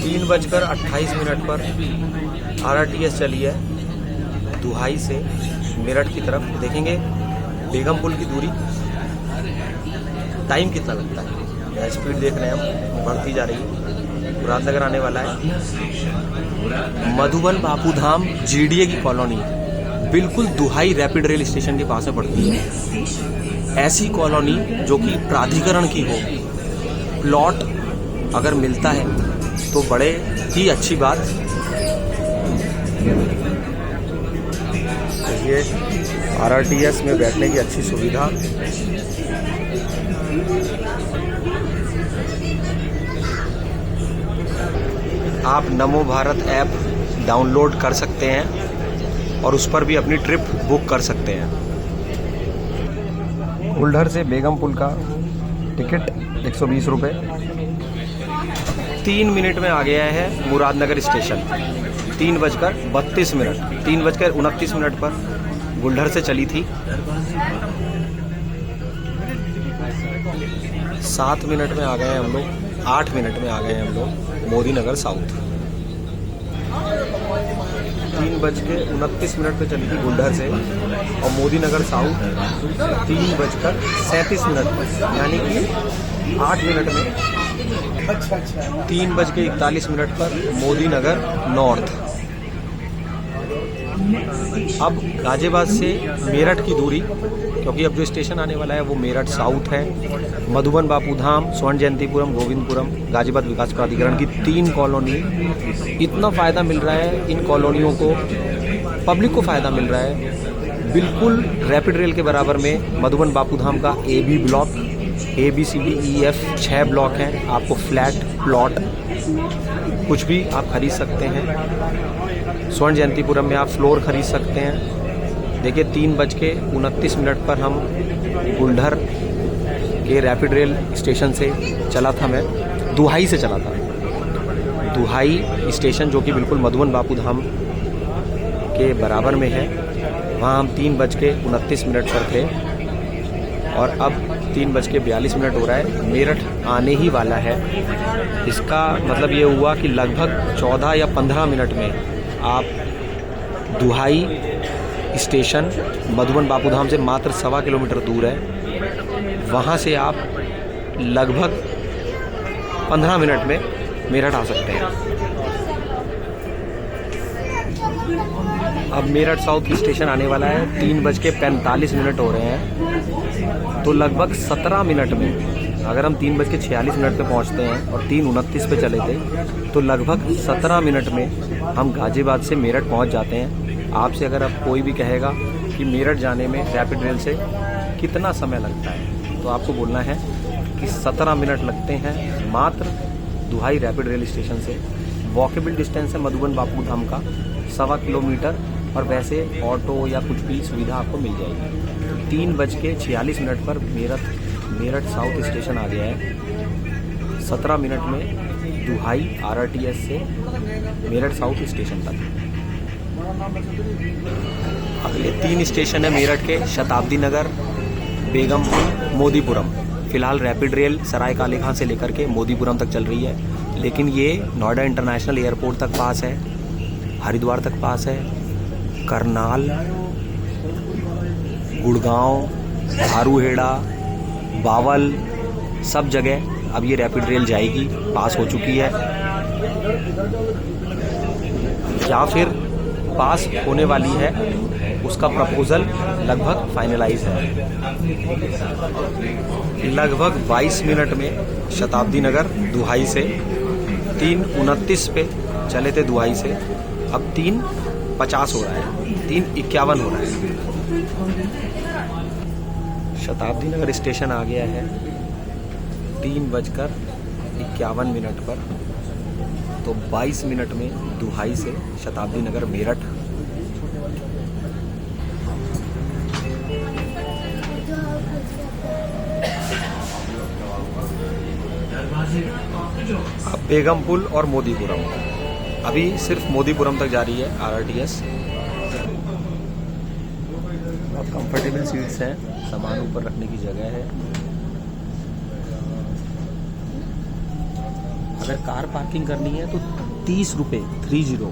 3:28 पर RRTS चली है दुहाई से मेरठ की तरफ। देखेंगे बेगम पुल की दूरी, टाइम कितना लगता है। स्पीड देख रहे हैं हम, बढ़ती जा रही है। मुरादनगर आने वाला है। मधुबन बापूधाम GDA की कॉलोनी बिल्कुल दुहाई रैपिड रेल स्टेशन के पास में पड़ती है। ऐसी कॉलोनी जो कि प्राधिकरण की हो, प्लॉट अगर मिलता है तो बड़े ही अच्छी बात। ये RRTS में बैठने की अच्छी सुविधा। आप नमो भारत ऐप डाउनलोड कर सकते हैं और उस पर भी अपनी ट्रिप बुक कर सकते हैं। कुल्हड़ से बेगम पुल का टिकट 120 रुपये। 3 मिनट में आ गया है मुरादनगर स्टेशन। 3:32 मिनट, 3:29 पर कुल्हड़ से चली थी। 7 मिनट में आ गए हैं हम लोग, 8 मिनट में आ गए हैं हम लोग मोदी नगर साउथ। 3:29 पे चली थी कुल्हड़ से और मोदी नगर साउथ 3:37 पर, यानी कि 8 मिनट में। 3:41 पर मोदी नगर नॉर्थ। अब गाजियाबाद से मेरठ की दूरी, क्योंकि अब जो स्टेशन आने वाला है वो मेरठ साउथ है। मधुबन बापूधाम, स्वर्ण जयंतीपुरम, गोविंदपुरम, गाजियाबाद विकास प्राधिकरण की 3 कॉलोनी। इतना फ़ायदा मिल रहा है इन कॉलोनियों को, पब्लिक को फ़ायदा मिल रहा है बिल्कुल रैपिड रेल के बराबर में। मधुबन बापूधाम का AB ब्लॉक, ABCDEF 6 ब्लॉक हैं। आपको फ्लैट प्लॉट कुछ भी आप खरीद सकते हैं। स्वर्ण जयंतीपुरम में आप फ्लोर खरीद सकते हैं। देखिए 3:29 पर हम कुल्हड़ के रैपिड रेल स्टेशन से चला था, मैं दुहाई से चला था। दुहाई स्टेशन जो कि बिल्कुल मधुबन बापूधाम के बराबर में है, वहाँ हम 3:29 पर थे और अब 3:42 हो रहा है। मेरठ आने ही वाला है। इसका मतलब ये हुआ कि लगभग 14 या 15 मिनट में आप दुहाई स्टेशन मधुबन बापूधाम से मात्र 1.25 किलोमीटर दूर है, वहाँ से आप लगभग 15 मिनट में मेरठ आ सकते हैं। अब मेरठ साउथ स्टेशन आने वाला है। 3:45 हो रहे हैं, तो लगभग 17 मिनट में, अगर हम 3:46 पे पहुंचते हैं और 3:29 पे चले थे, तो लगभग 17 मिनट में हम गाजियाबाद से मेरठ पहुंच जाते हैं। आपसे अगर अब कोई भी कहेगा कि मेरठ जाने में रैपिड रेल से कितना समय लगता है, तो आपको बोलना है कि 17 मिनट लगते हैं मात्र दुहाई रैपिड रेल स्टेशन से। वॉकेबल डिस्टेंस है मधुबन बापूधाम का 1.25 किलोमीटर, और वैसे ऑटो या कुछ भी सुविधा आपको मिल जाएगी। 3:46 पर मेरठ साउथ स्टेशन आ गया है। 17 मिनट में दुहाई RRTS से मेरठ साउथ स्टेशन तक। अगले 3 स्टेशन है मेरठ के, शताब्दी नगर, बेगमपुर, मोदीपुरम। फिलहाल रैपिड रेल सराय काले खां से लेकर के मोदीपुरम तक चल रही है, लेकिन ये नोएडा इंटरनेशनल एयरपोर्ट तक पास है, हरिद्वार तक पास है, करनाल, गुड़गांव, धारूहेड़ा, बावल, सब जगह अब ये रैपिड रेल जाएगी, पास हो चुकी है या फिर पास होने वाली है। उसका प्रपोजल लगभग फाइनलाइज है। लगभग 22 मिनट में शताब्दी नगर दुहाई से 3:29 पे चले थे दुहाई से, अब 3:50 हो रहा है, 3:51 हो रहा है। शताब्दी नगर स्टेशन आ गया है 3:51 पर, तो 22 मिनट में दुहाई से शताब्दी नगर मेरठ। अब बेगमपुल और मोदीपुरम, अभी सिर्फ मोदीपुरम तक जा रही है RRTS। अब कंफर्टेबल सीट्स हैं, सामान ऊपर रखने की जगह है। अगर कार पार्किंग करनी है तो 30 रुपये 30।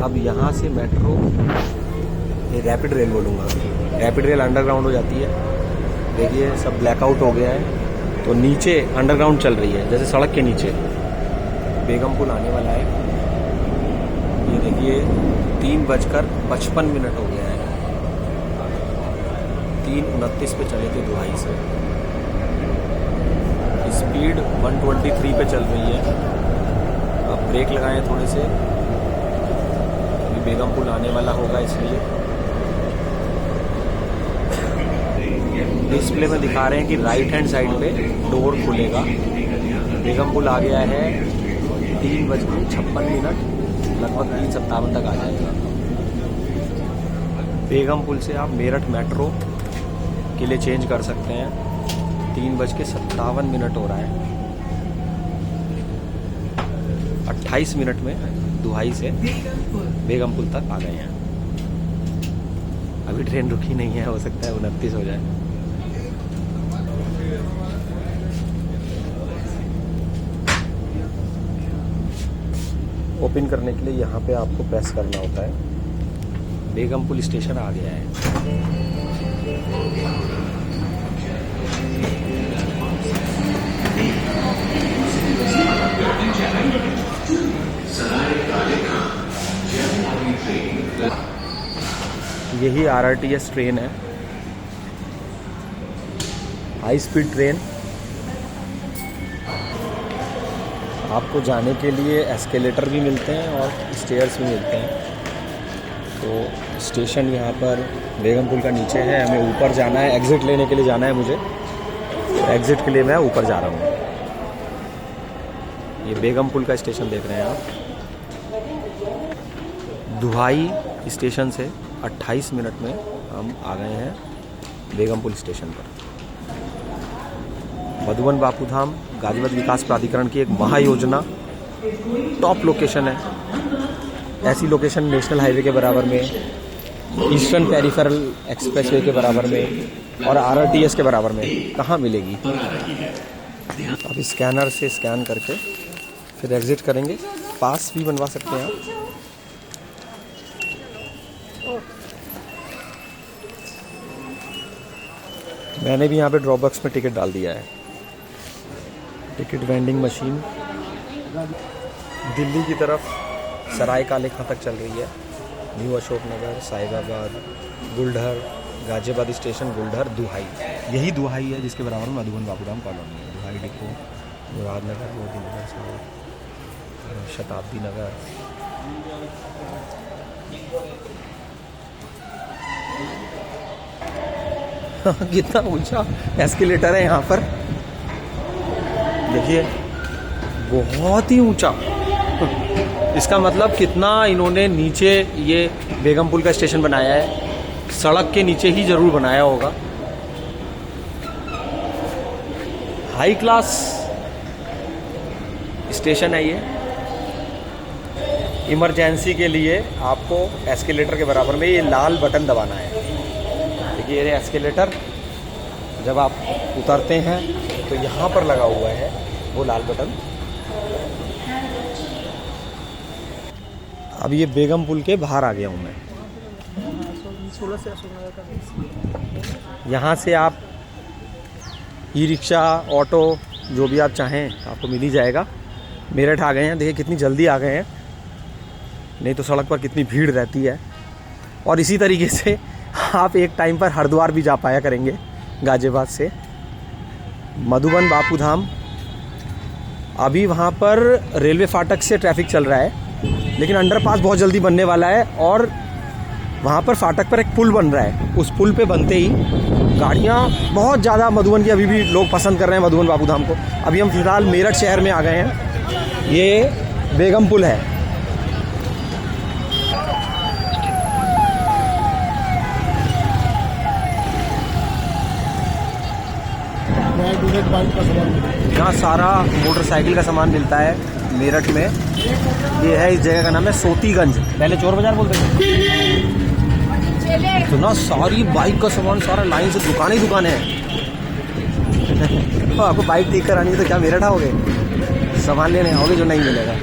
अब यहाँ से मेट्रो, ये रैपिड रेल बोलूँगा, रैपिड रेल अंडरग्राउंड हो जाती है। देखिए सब ब्लैकआउट हो गया है, तो नीचे अंडरग्राउंड चल रही है, जैसे सड़क के नीचे। बेगमपुल आने वाला है, ये देखिए 3:55 हो गया है। 3:29 पे चले थे दुहाई से, स्पीड 123 पे चल रही है। अब ब्रेक लगाएं थोड़े से, अभी बेगमपुल आने वाला होगा इसलिए। डिस्प्ले में दिखा रहे हैं कि राइट हैंड साइड पे डोर खुलेगा। बेगमपुल आ गया है, 3:56, लगभग 3:57 तक आ जाएगा। बेगमपुल से आप मेरठ मेट्रो के लिए चेंज कर सकते हैं। 3:57 हो रहा है। 28 मिनट में दुहाई से बेगमपुल तक आ गए हैं। अभी ट्रेन रुकी नहीं है, हो सकता है 29 हो जाए। ओपन करने के लिए यहाँ पे आपको प्रेस करना होता है। बेगमपुल स्टेशन आ गया है। यही RRTS ट्रेन है, हाई स्पीड ट्रेन। आपको जाने के लिए एस्केलेटर भी मिलते हैं और स्टेयर्स भी मिलते हैं। तो स्टेशन यहाँ पर बेगमपुल का नीचे है, हमें ऊपर जाना है, एग्ज़िट लेने के लिए जाना है मुझे। तो एग्ज़िट के लिए मैं ऊपर जा रहा हूँ। ये बेगमपुल का स्टेशन देख रहे हैं आप। दुहाई स्टेशन से 28 मिनट में हम आ गए हैं बेगमपुल स्टेशन पर। मधुबन बापू धाम गाजीपुर विकास प्राधिकरण की एक महायोजना, टॉप लोकेशन है। ऐसी लोकेशन नेशनल हाईवे के बराबर में, ईस्टर्न पेरिफेरल एक्सप्रेसवे के बराबर में और RRTS के बराबर में कहाँ मिलेगी। आप स्कैनर से स्कैन करके फिर एग्ज़िट करेंगे। पास भी बनवा सकते हैं आप। मैंने भी यहाँ पे ड्रॉप बॉक्स में टिकट डाल दिया है। टिकट वेंडिंग मशीन दिल्ली की तरफ सराय काले खां तक चल रही है। न्यू अशोक नगर, साहिबाबाद, गुलढर, गाजियाबाद स्टेशन, गुलढर, दुहाई। यही दुहाई है जिसके बराबर में मधुबन बापू धाम कॉलोनी है। दुहाई डिपो, मुरादनगर, मोदी नगर, शताब्दी नगर। कितना ऊंचा एस्केलेटर है यहाँ पर, देखिए बहुत ही ऊंचा। इसका मतलब कितना इन्होंने नीचे ये बेगमपुल का स्टेशन बनाया है, सड़क के नीचे ही जरूर बनाया होगा। हाई क्लास स्टेशन है ये। इमरजेंसी के लिए आपको एस्केलेटर के बराबर में ये लाल बटन दबाना है। देखिए ये एस्केलेटर जब आप उतरते हैं तो यहाँ पर लगा हुआ है वो लाल बटन। अब ये बेगमपुल के बाहर आ गया हूँ मैं। यहाँ से आप ई रिक्शा, ऑटो, जो भी आप चाहें आपको मिल ही जाएगा। मेरठ आ गए हैं, देखिए कितनी जल्दी आ गए हैं, नहीं तो सड़क पर कितनी भीड़ रहती है। और इसी तरीके से आप एक टाइम पर हरिद्वार भी जा पाया करेंगे गाजियाबाद से। मधुबन बापू धाम, अभी वहाँ पर रेलवे फाटक से ट्रैफिक चल रहा है, लेकिन अंडरपास बहुत जल्दी बनने वाला है और वहाँ पर फाटक पर एक पुल बन रहा है। उस पुल पे बनते ही गाड़ियाँ बहुत ज़्यादा मधुबन की अभी भी लोग पसंद कर रहे हैं मधुबन बापू धाम को। अभी हम फिलहाल मेरठ शहर में आ गए हैं। ये बेगमपुल है। यहाँ सारा मोटरसाइकिल का सामान मिलता है मेरठ में। ये है, इस जगह का नाम है सोतीगंज, पहले चोर बाजार बोलते थे। तो ना सारी बाइक का सामान, सारा लाइन से दुकान ही दुकान है। तो आपको बाइक ठीक करानी है तो क्या मेरठ आओगे? सामान लेने आओगे जो नहीं मिलेगा।